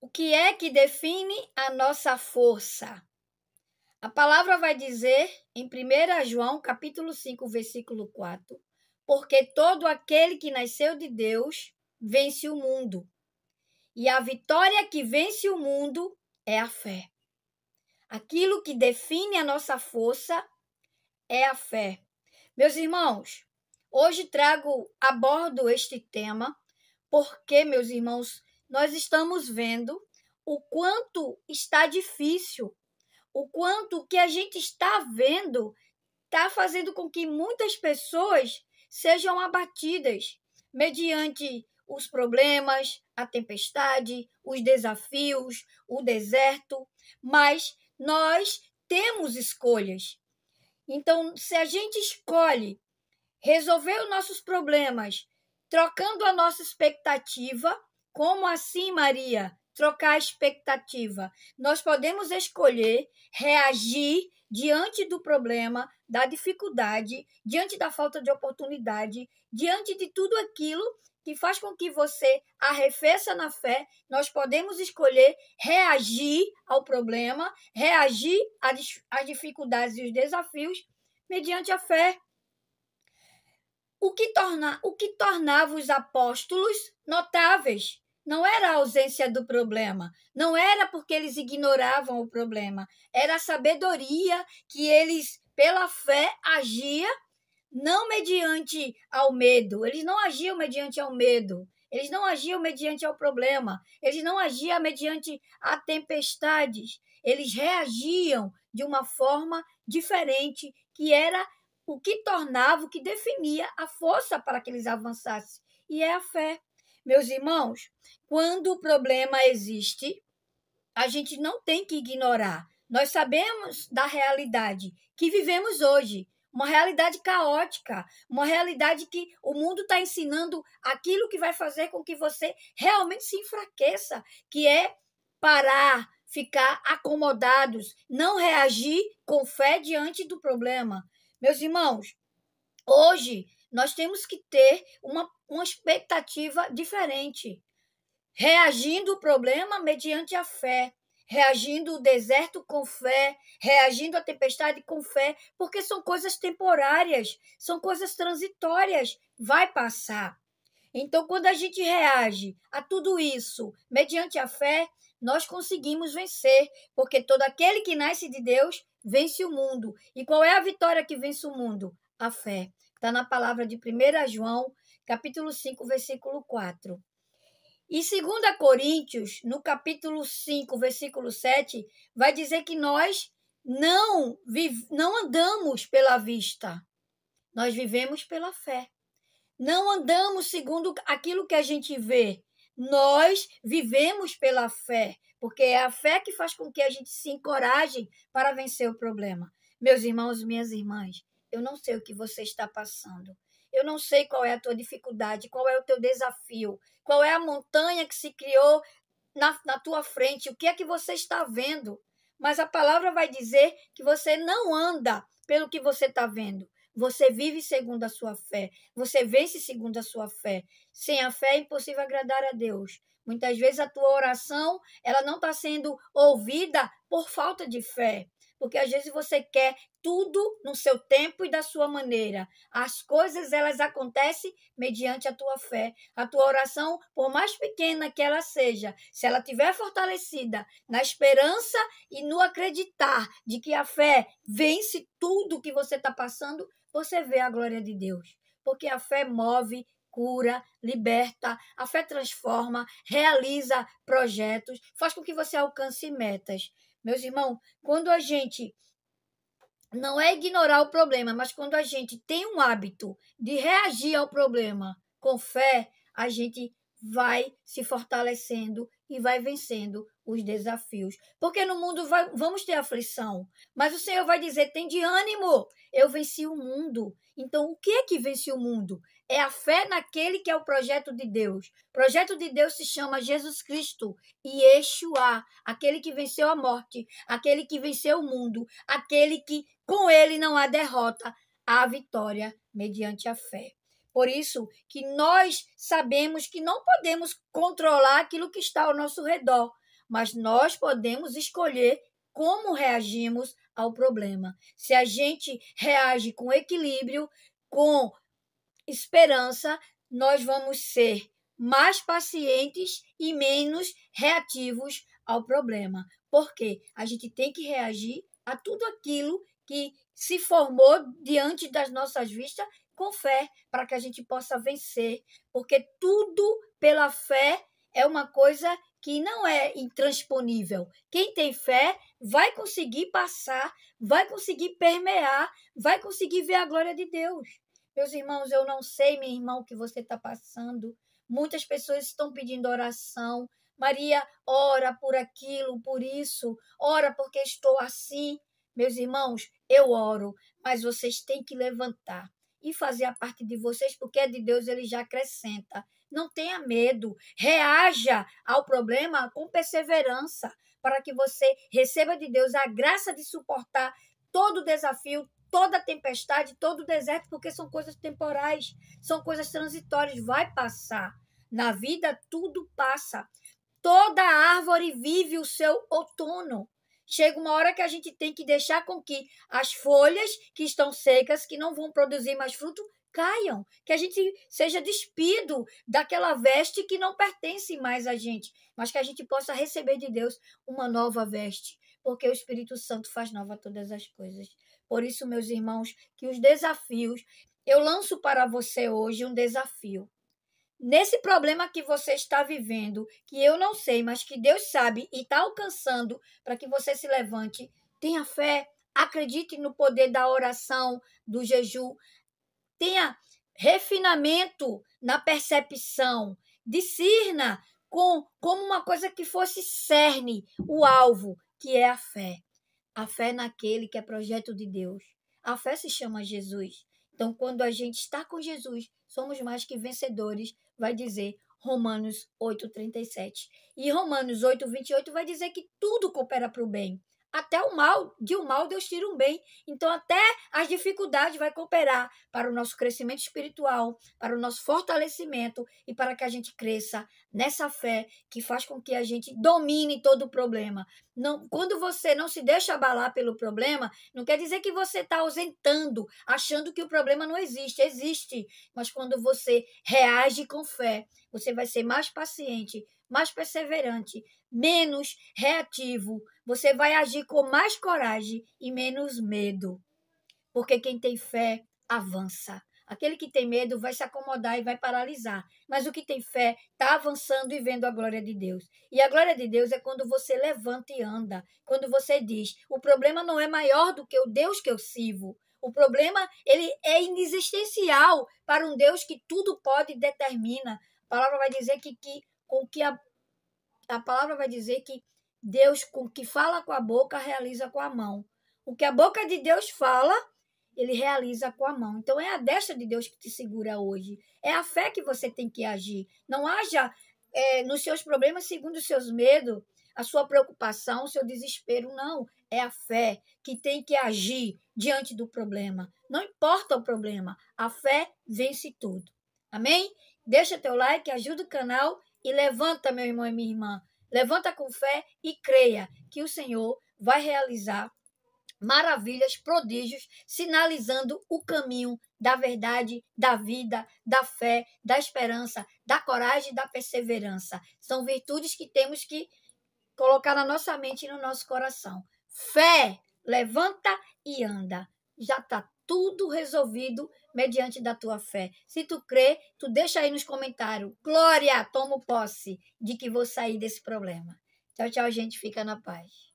O que é que define a nossa força? A palavra vai dizer em 1 João, capítulo 5, versículo 4, porque todo aquele que nasceu de Deus vence o mundo. E a vitória que vence o mundo é a fé. Aquilo que define a nossa força é a fé. Meus irmãos, hoje abordo este tema porque, meus irmãos, nós estamos vendo o quanto está difícil, o quanto que a gente está vendo está fazendo com que muitas pessoas sejam abatidas mediante os problemas, a tempestade, os desafios, o deserto, mas nós temos escolhas. Então, se a gente escolhe resolver os nossos problemas trocando a nossa expectativa, como assim, Maria? Trocar a expectativa. Nós podemos escolher reagir diante do problema, da dificuldade, diante da falta de oportunidade, diante de tudo aquilo que faz com que você arrefeça na fé. Nós podemos escolher reagir ao problema, reagir às dificuldades e os desafios mediante a fé. O que tornava os apóstolos notáveis não era a ausência do problema, não era porque eles ignoravam o problema, era a sabedoria que eles, pela fé, agiam não mediante ao medo, eles não agiam mediante ao medo, eles não agiam mediante ao problema, eles não agiam mediante a tempestades, eles reagiam de uma forma diferente, que era o que tornava, o que definia a força para que eles avançassem, e é a fé. Meus irmãos, quando o problema existe, a gente não tem que ignorar. Nós sabemos da realidade que vivemos hoje, uma realidade caótica, uma realidade que o mundo está ensinando aquilo que vai fazer com que você realmente se enfraqueça, que é parar, ficar acomodados, não reagir com fé diante do problema. Meus irmãos, hoje nós temos que ter uma expectativa diferente, reagindo ao problema mediante a fé, reagindo ao deserto com fé, reagindo à tempestade com fé, porque são coisas temporárias, são coisas transitórias, vai passar. Então, quando a gente reage a tudo isso mediante a fé, nós conseguimos vencer, porque todo aquele que nasce de Deus vence o mundo. E qual é a vitória que vence o mundo? A fé. Está na palavra de 1 João, capítulo 5, versículo 4. E 2 Coríntios, no capítulo 5, versículo 7, vai dizer que nós não andamos pela vista, nós vivemos pela fé. Não andamos segundo aquilo que a gente vê, nós vivemos pela fé, porque é a fé que faz com que a gente se encoraje para vencer o problema. Meus irmãos, minhas irmãs, eu não sei o que você está passando. Eu não sei qual é a tua dificuldade, qual é o teu desafio, qual é a montanha que se criou na tua frente, o que é que você está vendo. Mas a palavra vai dizer que você não anda pelo que você está vendo. Você vive segundo a sua fé. Você vence segundo a sua fé. Sem a fé é impossível agradar a Deus. Muitas vezes a tua oração ela não está sendo ouvida por falta de fé. Porque às vezes você quer tudo no seu tempo e da sua maneira. As coisas elas acontecem mediante a tua fé. A tua oração, por mais pequena que ela seja, se ela estiver fortalecida na esperança e no acreditar de que a fé vence tudo que você está passando, você vê a glória de Deus. Porque a fé move, cura, liberta, a fé transforma, realiza projetos, faz com que você alcance metas. Meus irmãos, quando a gente não é ignorar o problema, mas quando a gente tem um hábito de reagir ao problema com fé, a gente vai se fortalecendo e vai vencendo os desafios. Porque no mundo vamos ter aflição, mas o Senhor vai dizer, tem de ânimo, eu venci o mundo. Então, o que é que vence o mundo? É a fé naquele que é o projeto de Deus. O projeto de Deus se chama Jesus Cristo e Yeshua, aquele que venceu a morte, aquele que venceu o mundo, aquele que com ele não há derrota, há vitória mediante a fé. Por isso que nós sabemos que não podemos controlar aquilo que está ao nosso redor, mas nós podemos escolher como reagimos ao problema. Se a gente reage com equilíbrio, com esperança, nós vamos ser mais pacientes e menos reativos ao problema. Porque a gente tem que reagir a tudo aquilo que se formou diante das nossas vistas com fé, para que a gente possa vencer. Porque tudo pela fé é uma coisa que não é intransponível. Quem tem fé vai conseguir passar, vai conseguir permear, vai conseguir ver a glória de Deus. Meus irmãos, eu não sei, meu irmão, o que você está passando. Muitas pessoas estão pedindo oração. Maria, ora por aquilo, por isso. Ora porque estou assim. Meus irmãos, eu oro, mas vocês têm que levantar e fazer a parte de vocês, porque é de Deus, ele já acrescenta. Não tenha medo. Reaja ao problema com perseverança, para que você receba de Deus a graça de suportar todo o desafio, toda tempestade, todo o deserto, porque são coisas temporais, são coisas transitórias, vai passar. Na vida, tudo passa. Toda árvore vive o seu outono. Chega uma hora que a gente tem que deixar com que as folhas que estão secas, que não vão produzir mais fruto, caiam. Que a gente seja despido daquela veste que não pertence mais a gente, mas que a gente possa receber de Deus uma nova veste, porque o Espírito Santo faz nova todas as coisas. Por isso, meus irmãos, que os desafios, eu lanço para você hoje um desafio. Nesse problema que você está vivendo, que eu não sei, mas que Deus sabe e está alcançando para que você se levante, tenha fé, acredite no poder da oração, do jejum, tenha refinamento na percepção, discirna como uma coisa que fosse cerne, o alvo, que é a fé. A fé naquele que é projeto de Deus. A fé se chama Jesus. Então, quando a gente está com Jesus, somos mais que vencedores, vai dizer Romanos 8,37. E Romanos 8,28 vai dizer que tudo coopera para o bem. Até o mal, de um mal Deus tira um bem. Então, até as dificuldades vai cooperar para o nosso crescimento espiritual, para o nosso fortalecimento e para que a gente cresça nessa fé que faz com que a gente domine todo o problema. Não, quando você não se deixa abalar pelo problema, não quer dizer que você está ausentando, achando que o problema não existe. Existe, mas quando você reage com fé, você vai ser mais paciente, mais perseverante, menos reativo. Você vai agir com mais coragem e menos medo. Porque quem tem fé avança. Aquele que tem medo vai se acomodar e vai paralisar. Mas o que tem fé está avançando e vendo a glória de Deus. E a glória de Deus é quando você levanta e anda. Quando você diz, o problema não é maior do que o Deus que eu sirvo. O problema ele é inexistencial para um Deus que tudo pode e determina. A palavra vai dizer a palavra vai dizer que Deus, com que fala com a boca, realiza com a mão. O que a boca de Deus fala, ele realiza com a mão. Então, é a destra de Deus que te segura hoje. É a fé que você tem que agir. Não haja nos seus problemas segundo os seus medos, a sua preocupação, o seu desespero. Não. É a fé que tem que agir diante do problema. Não importa o problema. A fé vence tudo. Amém? Deixa teu like, ajuda o canal e levanta, meu irmão e minha irmã. Levanta com fé e creia que o Senhor vai realizar maravilhas, prodígios, sinalizando o caminho da verdade, da vida, da fé, da esperança, da coragem e da perseverança. São virtudes que temos que colocar na nossa mente e no nosso coração. Fé, levanta e anda. Já está tudo resolvido mediante da tua fé. Se tu crê, tu deixa aí nos comentários. Glória, tomo posse de que vou sair desse problema. Tchau, tchau, gente. Fica na paz.